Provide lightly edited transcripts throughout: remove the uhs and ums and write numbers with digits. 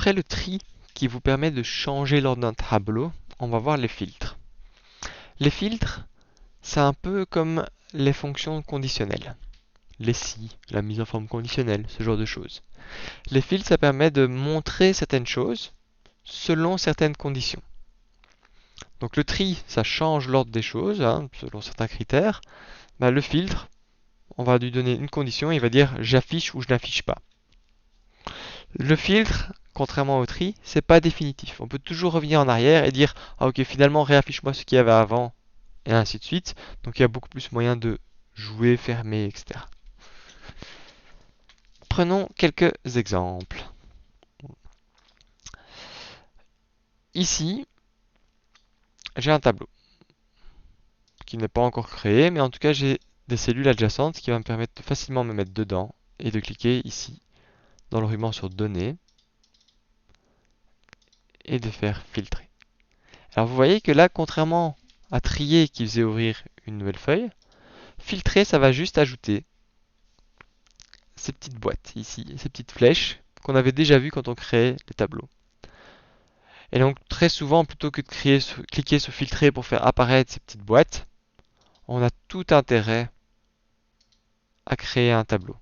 Après le tri qui vous permet de changer l'ordre d'un tableau, on va voir les filtres. Les filtres, c'est un peu comme les fonctions conditionnelles. Les si, la mise en forme conditionnelle, ce genre de choses. Les filtres, ça permet de montrer certaines choses selon certaines conditions. Donc le tri, ça change l'ordre des choses, hein, selon certains critères. Bah, le filtre, on va lui donner une condition, il va dire j'affiche ou je n'affiche pas. Le filtre, contrairement au tri, c'est pas définitif. On peut toujours revenir en arrière et dire ah ok finalement réaffiche-moi ce qu'il y avait avant et ainsi de suite. Donc il y a beaucoup plus moyen de jouer, fermer, etc. Prenons quelques exemples. Ici, j'ai un tableau qui n'est pas encore créé, mais en tout cas j'ai des cellules adjacentes qui vont me permettre de facilement me mettre dedans et de cliquer ici dans le ruban sur Données et de faire filtrer. Alors vous voyez que là, contrairement à trier qui faisait ouvrir une nouvelle feuille, filtrer ça va juste ajouter ces petites boîtes ici, ces petites flèches qu'on avait déjà vues quand on créait les tableaux. Et donc très souvent, plutôt que de cliquer sur filtrer pour faire apparaître ces petites boîtes, on a tout intérêt à créer un tableau.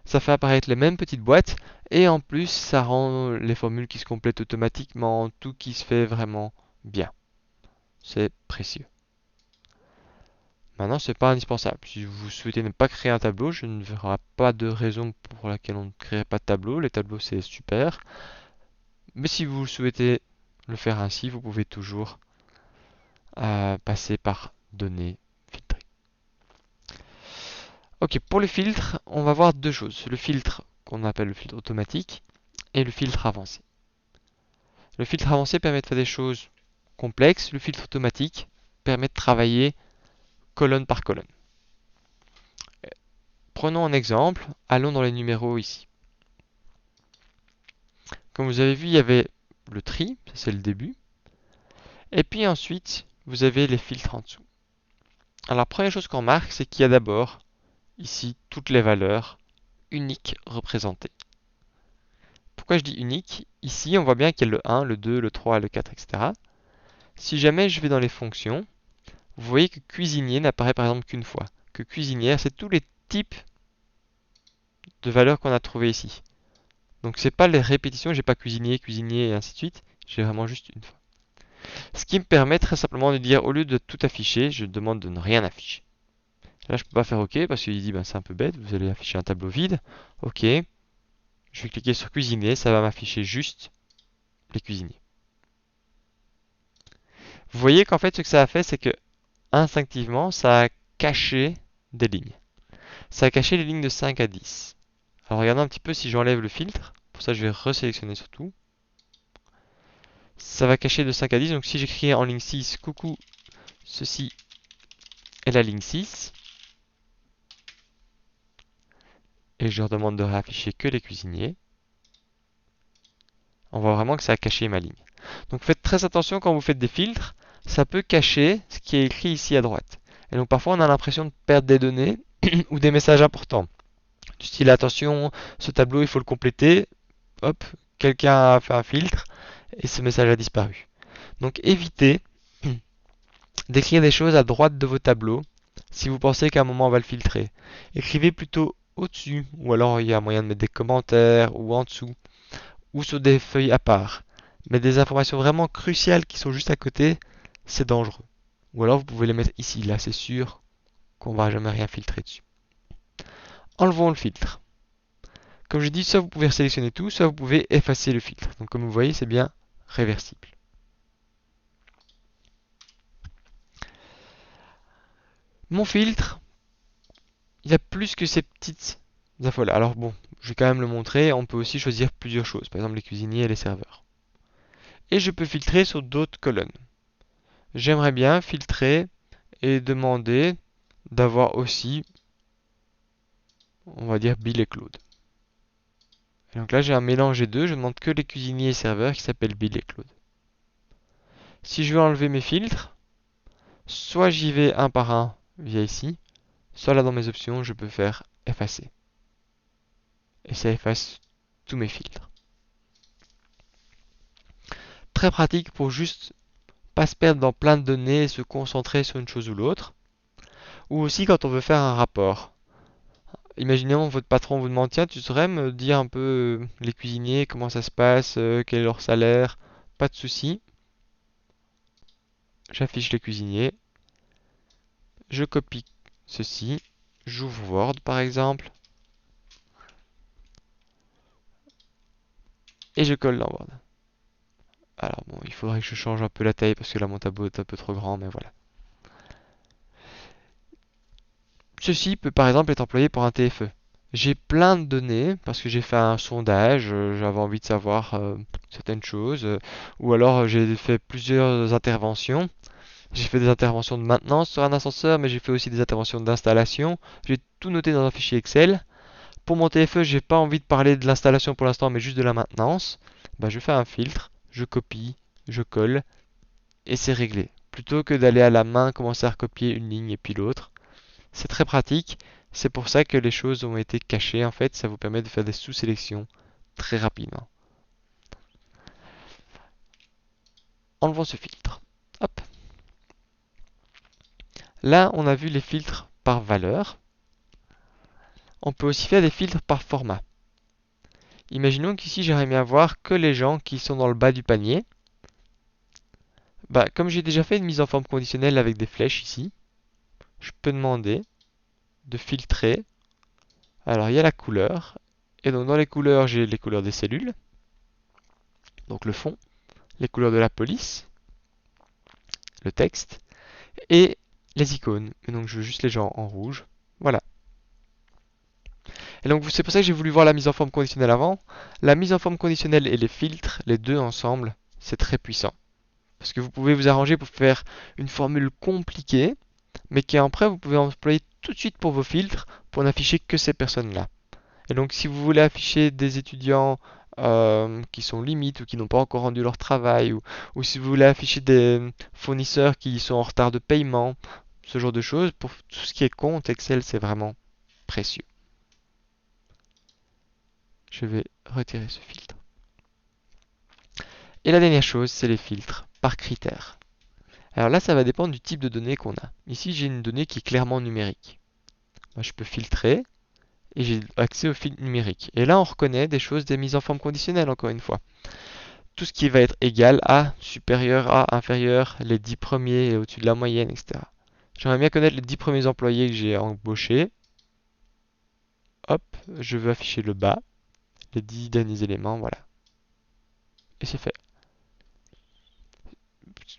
Ça fait apparaître les mêmes petites boîtes et en plus ça rend les formules qui se complètent automatiquement, tout qui se fait vraiment bien. C'est précieux. Maintenant, c'est pas indispensable. Si vous souhaitez ne pas créer un tableau, je ne verrai pas de raison pour laquelle on ne créerait pas de tableau. Les tableaux, c'est super. Mais si vous souhaitez le faire ainsi, vous pouvez toujours passer par données filtrées. Ok, pour le filtre, on va voir deux choses. Le filtre qu'on appelle le filtre automatique et le filtre avancé. Le filtre avancé permet de faire des choses complexes. Le filtre automatique permet de travailler colonne par colonne. Prenons un exemple. Allons dans les numéros ici. Comme vous avez vu, il y avait le tri, ça c'est le début. Et puis ensuite, vous avez les filtres en dessous. Alors la première chose qu'on remarque, c'est qu'il y a d'abord ici toutes les valeurs uniques représentées. Pourquoi je dis unique? Ici, on voit bien qu'il y a le 1, le 2, le 3, le 4, etc. Si jamais je vais dans les fonctions, vous voyez que cuisinier n'apparaît par exemple qu'une fois. Que cuisinière, c'est tous les types de valeurs qu'on a trouvées ici. Donc c'est pas les répétitions, j'ai pas cuisinier, cuisinier et ainsi de suite. J'ai vraiment juste une fois. Ce qui me permet très simplement de dire, au lieu de tout afficher, je demande de ne rien afficher. Là, je peux pas faire OK parce qu'il dit, ben, c'est un peu bête, vous allez afficher un tableau vide. OK. Je vais cliquer sur cuisinier, ça va m'afficher juste les cuisiniers. Vous voyez qu'en fait, ce que ça a fait, c'est que instinctivement, ça a caché des lignes. Ça a caché les lignes de 5 à 10. Alors, regardons un petit peu si j'enlève le filtre. Pour ça, je vais resélectionner sur tout. Ça va cacher de 5 à 10. Donc, si j'écris en ligne 6, coucou, ceci est la ligne 6. Et je leur demande de réafficher que les cuisiniers. On voit vraiment que ça a caché ma ligne. Donc faites très attention quand vous faites des filtres, ça peut cacher ce qui est écrit ici à droite. Et donc parfois on a l'impression de perdre des données ou des messages importants. Du style attention, ce tableau il faut le compléter. Hop, quelqu'un a fait un filtre et ce message a disparu. Donc évitez d'écrire des choses à droite de vos tableaux si vous pensez qu'à un moment on va le filtrer. Écrivez plutôt au-dessus ou alors il y a moyen de mettre des commentaires ou en dessous ou sur des feuilles à part. Mais des informations vraiment cruciales qui sont juste à côté, c'est dangereux. Ou alors vous pouvez les mettre ici, là c'est sûr qu'on va jamais rien filtrer dessus. Enlevons le filtre. Comme je dis, soit vous pouvez sélectionner tout, soit vous pouvez effacer le filtre. Donc comme vous voyez, c'est bien réversible. Mon filtre, il y a plus que ces petites infos là. Alors bon, je vais quand même le montrer. On peut aussi choisir plusieurs choses, par exemple les cuisiniers et les serveurs. Et je peux filtrer sur d'autres colonnes. J'aimerais bien filtrer et demander d'avoir aussi, on va dire, Bill et Claude. Et donc là, j'ai un mélange des deux. Je demande que les cuisiniers et serveurs qui s'appellent Bill et Claude. Si je veux enlever mes filtres, soit j'y vais un par un via ici, soit là dans mes options, je peux faire effacer. Et ça efface tous mes filtres. très pratique pour juste pas se perdre dans plein de données et se concentrer sur une chose ou l'autre. Ou aussi quand on veut faire un rapport. Imaginons votre patron vous demande, tiens, tu saurais me dire un peu les cuisiniers, comment ça se passe, quel est leur salaire, pas de souci. J'affiche les cuisiniers, je copie ceci, j'ouvre Word par exemple, et je colle dans Word. Alors bon, il faudrait que je change un peu la taille parce que là mon tableau est un peu trop grand, mais voilà. Ceci peut par exemple être employé pour un TFE. J'ai plein de données parce que j'ai fait un sondage, j'avais envie de savoir certaines choses, ou alors j'ai fait plusieurs interventions. J'ai fait des interventions de maintenance sur un ascenseur, mais j'ai fait aussi des interventions d'installation. J'ai tout noté dans un fichier Excel. Pour mon TFE, j'ai pas envie de parler de l'installation pour l'instant, mais juste de la maintenance. Bah, je fais un filtre, je copie, je colle, et c'est réglé. Plutôt que d'aller à la main commencer à recopier une ligne et puis l'autre. C'est très pratique. C'est pour ça que les choses ont été cachées. En fait, ça vous permet de faire des sous-sélections très rapidement. Enlevons ce filtre. Hop. Là, on a vu les filtres par valeur. On peut aussi faire des filtres par format. Imaginons qu'ici j'aimerais bien voir que les gens qui sont dans le bas du panier. Bah, comme j'ai déjà fait une mise en forme conditionnelle avec des flèches ici, je peux demander de filtrer. Alors il y a la couleur. Et donc dans les couleurs, j'ai les couleurs des cellules. Donc le fond, les couleurs de la police, le texte et les icônes. Et donc je veux juste les gens en rouge. Voilà. Et donc c'est pour ça que j'ai voulu voir la mise en forme conditionnelle avant. La mise en forme conditionnelle et les filtres, les deux ensemble, c'est très puissant. Parce que vous pouvez vous arranger pour faire une formule compliquée, mais qui après vous pouvez employer tout de suite pour vos filtres pour n'afficher que ces personnes-là. Et donc si vous voulez afficher des étudiants qui sont limites ou qui n'ont pas encore rendu leur travail, ou si vous voulez afficher des fournisseurs qui sont en retard de paiement, ce genre de choses, pour tout ce qui est compte, Excel c'est vraiment précieux. Je vais retirer ce filtre. Et la dernière chose, c'est les filtres par critères. Alors là, ça va dépendre du type de données qu'on a. Ici, j'ai une donnée qui est clairement numérique. Moi, je peux filtrer et j'ai accès au filtre numérique. Et là, on reconnaît des choses, des mises en forme conditionnelles, encore une fois. Tout ce qui va être égal à, supérieur à, inférieur, les 10 premiers et au-dessus de la moyenne, etc. J'aimerais bien connaître les 10 premiers employés que j'ai embauchés. Hop, je veux afficher le bas, les 10 derniers éléments, voilà. Et c'est fait.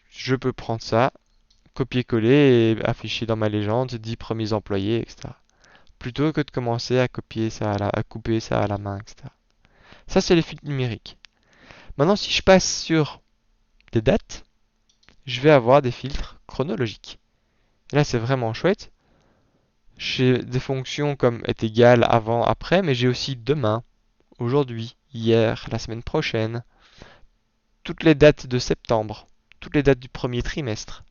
Je peux prendre ça, copier-coller et afficher dans ma légende 10 premiers employés, etc. Plutôt que de commencer à copier ça, à couper ça à la main, etc. Ça, c'est les filtres numériques. Maintenant, si je passe sur des dates, je vais avoir des filtres chronologiques. Et là, c'est vraiment chouette. J'ai des fonctions comme est égal, avant, après, mais j'ai aussi demain, aujourd'hui, hier, la semaine prochaine, toutes les dates de septembre, toutes les dates du premier trimestre,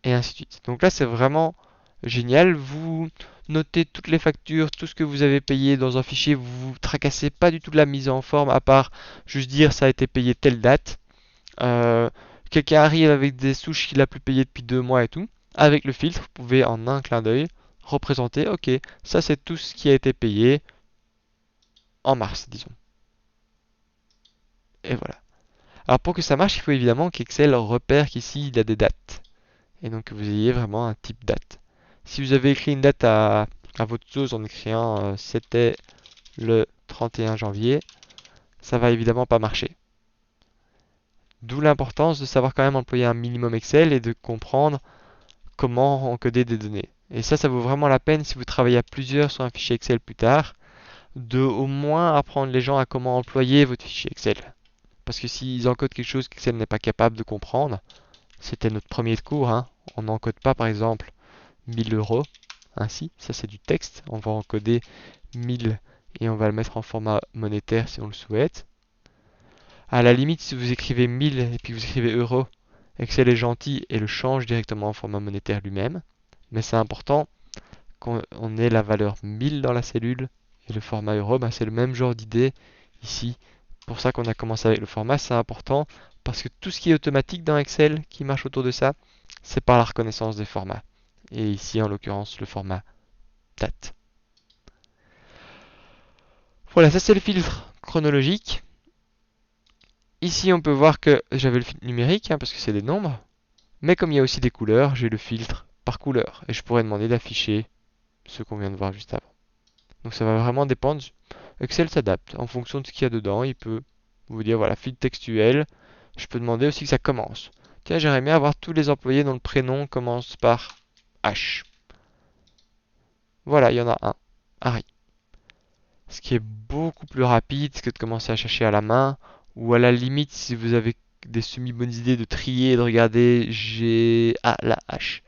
et ainsi de suite. Donc là, c'est vraiment génial. Vous notez toutes les factures, tout ce que vous avez payé dans un fichier. Vous vous tracassez pas du tout de la mise en forme, à part juste dire ça a été payé telle date. Quelqu'un arrive avec des souches qu'il a plus payé depuis 2 mois et tout. Avec le filtre, vous pouvez en un clin d'œil représenter, ok, ça c'est tout ce qui a été payé en mars, disons. Et voilà. Alors pour que ça marche, il faut évidemment qu'Excel repère qu'ici il y a des dates. Et donc que vous ayez vraiment un type date. Si vous avez écrit une date à votre sauce en écrivant c'était le 31 janvier, ça va évidemment pas marcher. D'où l'importance de savoir quand même employer un minimum Excel et de comprendre comment encoder des données. Et ça vaut vraiment la peine si vous travaillez à plusieurs sur un fichier Excel plus tard, de au moins apprendre les gens à comment employer votre fichier Excel. Parce que s'ils encodent quelque chose qu'Excel n'est pas capable de comprendre, c'était notre premier cours, hein. On n'encode pas par exemple 1000 € ainsi, ça c'est du texte, on va encoder 1000 et on va le mettre en format monétaire si on le souhaite. À la limite, si vous écrivez 1000 et puis vous écrivez euro, Excel est gentil et le change directement en format monétaire lui-même. Mais c'est important qu'on ait la valeur 1000 dans la cellule et le format euro, c'est le même genre d'idée ici. Pour ça qu'on a commencé avec le format, c'est important parce que tout ce qui est automatique dans Excel qui marche autour de ça, c'est par la reconnaissance des formats. Et ici, en l'occurrence, le format date. Voilà, ça c'est le filtre chronologique. Ici, on peut voir que j'avais le filtre numérique, parce que c'est des nombres. Mais comme il y a aussi des couleurs, j'ai le filtre par couleur. Et je pourrais demander d'afficher ce qu'on vient de voir juste avant. Donc ça va vraiment dépendre. Excel s'adapte en fonction de ce qu'il y a dedans. Il peut vous dire, voilà, filtre textuel. Je peux demander aussi que ça commence. Tiens, j'aimerais bien avoir tous les employés dont le prénom commence par H. Voilà, il y en a un, Harry. Ce qui est beaucoup plus rapide que de commencer à chercher à la main. Ou à la limite, si vous avez des semi-bonnes idées de trier et de regarder G, A, la H.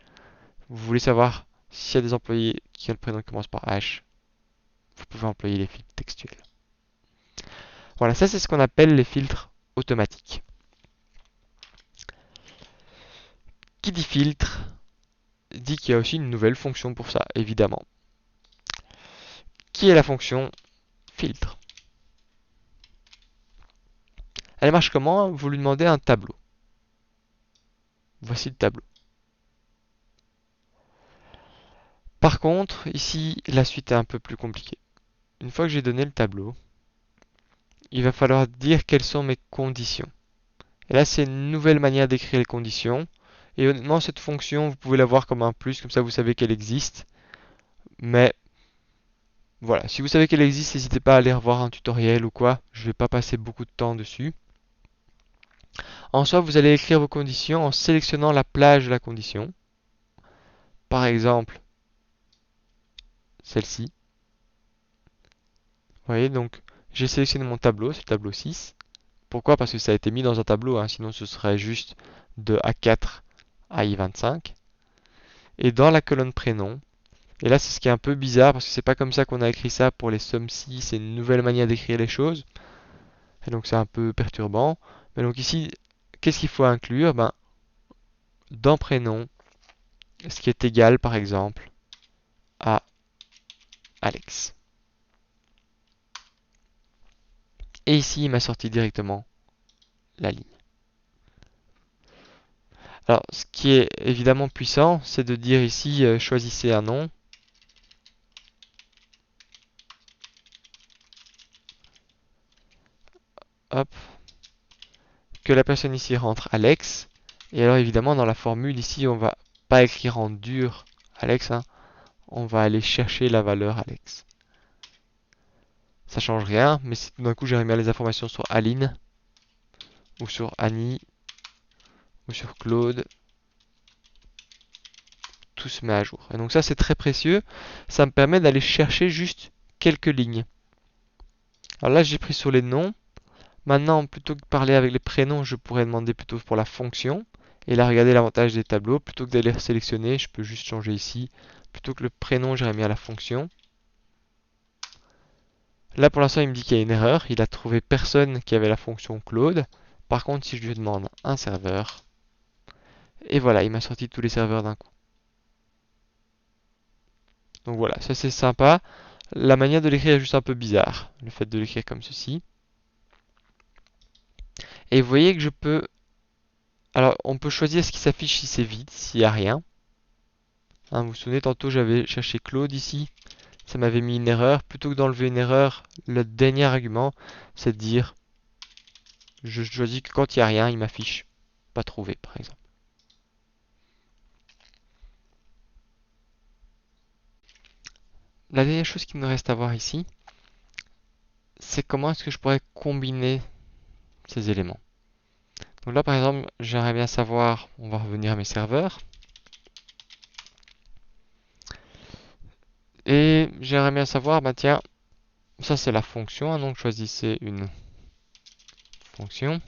Vous voulez savoir s'il y a des employés qui ont le prénom qui commence par H. Vous pouvez employer les filtres textuels. Voilà, ça c'est ce qu'on appelle les filtres automatiques. Qui dit filtre dit qu'il y a aussi une nouvelle fonction pour ça, évidemment. Qui est la fonction filtre? Elle marche comment? Vous lui demandez un tableau. Voici le tableau. Par contre, ici, la suite est un peu plus compliquée. Une fois que j'ai donné le tableau, il va falloir dire quelles sont mes conditions. Et là, c'est une nouvelle manière d'écrire les conditions. Et honnêtement, cette fonction, vous pouvez la voir comme un plus, comme ça vous savez qu'elle existe. Mais voilà, si vous savez qu'elle existe, n'hésitez pas à aller revoir un tutoriel ou quoi. Je ne vais pas passer beaucoup de temps dessus. En soi, vous allez écrire vos conditions en sélectionnant la plage de la condition. Par exemple, celle-ci. Vous voyez, donc j'ai sélectionné mon tableau, c'est le tableau 6. Pourquoi? Parce que ça a été mis dans un tableau, sinon ce serait juste de A4 à I25. Et dans la colonne prénom, et là c'est ce qui est un peu bizarre parce que c'est pas comme ça qu'on a écrit ça pour les sommes 6, c'est une nouvelle manière d'écrire les choses. Et donc c'est un peu perturbant. Mais donc ici, qu'est-ce qu'il faut inclure? Dans prénom, ce qui est égal par exemple à Alex. Et ici, il m'a sorti directement la ligne. Alors, ce qui est évidemment puissant, c'est de dire ici, choisissez un nom. Hop. Que la personne ici rentre Alex. Et alors, évidemment, dans la formule, ici, on va pas écrire en dur Alex. On va aller chercher la valeur Alex. Ça change rien, mais si tout d'un coup, j'aimerais bien les informations sur Aline, ou sur Annie, ou sur Claude, tout se met à jour. Et donc ça, c'est très précieux. Ça me permet d'aller chercher juste quelques lignes. Alors là, j'ai pris sur les noms. Maintenant, plutôt que de parler avec les prénoms, je pourrais demander plutôt pour la fonction. Et là, regardez l'avantage des tableaux. Plutôt que d'aller sélectionner, je peux juste changer ici. Plutôt que le prénom, j'irais mis à la fonction. Là, pour l'instant, il me dit qu'il y a une erreur. Il a trouvé personne qui avait la fonction Claude. Par contre, si je lui demande un serveur, et voilà, il m'a sorti tous les serveurs d'un coup. Donc voilà, ça c'est sympa. La manière de l'écrire est juste un peu bizarre. Le fait de l'écrire comme ceci. Et vous voyez que je peux... Alors, on peut choisir ce qui s'affiche si c'est vide, s'il n'y a rien. Vous vous souvenez, tantôt j'avais cherché Claude ici. Ça m'avait mis une erreur. Plutôt que d'enlever une erreur, le dernier argument, c'est de dire... Je choisis que quand il n'y a rien, il m'affiche pas trouvé, par exemple. La dernière chose qu'il me reste à voir ici, c'est comment est-ce que je pourrais combiner ces éléments. Donc là, par exemple, j'aimerais bien savoir, on va revenir à mes serveurs. Et j'aimerais bien savoir, tiens, ça c'est la fonction, donc choisissez une fonction.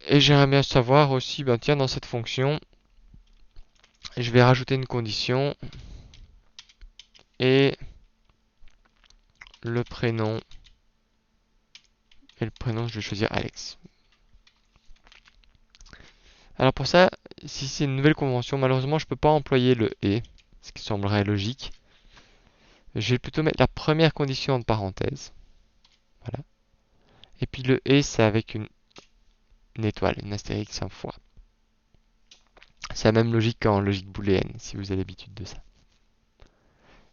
Et j'aimerais bien savoir aussi, tiens, dans cette fonction, je vais rajouter une condition. Et le prénom. Et le prénom, je vais choisir Alex. Alors pour ça, si c'est une nouvelle convention, malheureusement, je ne peux pas employer le et, ce qui semblerait logique. Je vais plutôt mettre la première condition entre parenthèses. Voilà. Et puis le et, c'est avec une étoile, une astérix en fois. C'est la même logique qu'en logique booléenne, si vous avez l'habitude de ça.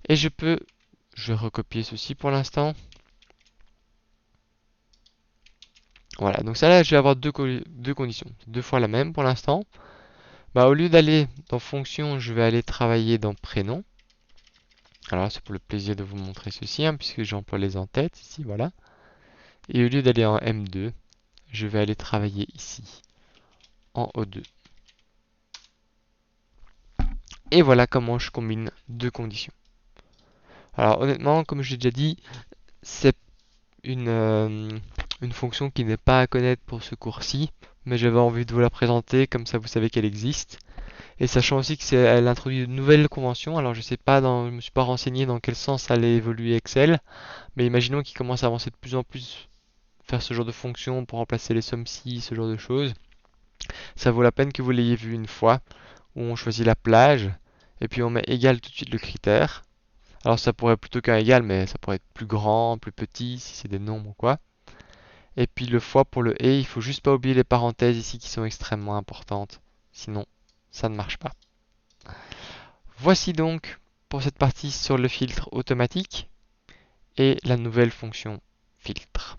Et je vais recopier ceci pour l'instant. Voilà, donc ça là, je vais avoir deux conditions. Deux fois la même pour l'instant. Bah, au lieu d'aller dans fonction, je vais aller travailler dans prénom. Alors c'est pour le plaisir de vous montrer ceci, hein, puisque j'emploie les en-têtes ici, voilà. Et au lieu d'aller en M2, je vais aller travailler ici, en O2. Et voilà comment je combine deux conditions. Alors honnêtement, comme je l'ai déjà dit, c'est une fonction qui n'est pas à connaître pour ce cours-ci, mais j'avais envie de vous la présenter, comme ça vous savez qu'elle existe. Et sachant aussi qu'elle introduit de nouvelles conventions, alors je sais pas, je me suis pas renseigné dans quel sens allait évoluer Excel, mais imaginons qu'il commence à avancer de plus en plus, faire ce genre de fonction pour remplacer les sommes si, ce genre de choses. Ça vaut la peine que vous l'ayez vu une fois, où on choisit la plage, et puis on met égal tout de suite le critère. Alors ça pourrait plutôt qu'un égal, mais ça pourrait être plus grand, plus petit, si c'est des nombres ou quoi. Et puis le fois pour le et, il faut juste pas oublier les parenthèses ici qui sont extrêmement importantes. Sinon, ça ne marche pas. Voici donc pour cette partie sur le filtre automatique et la nouvelle fonction filtre.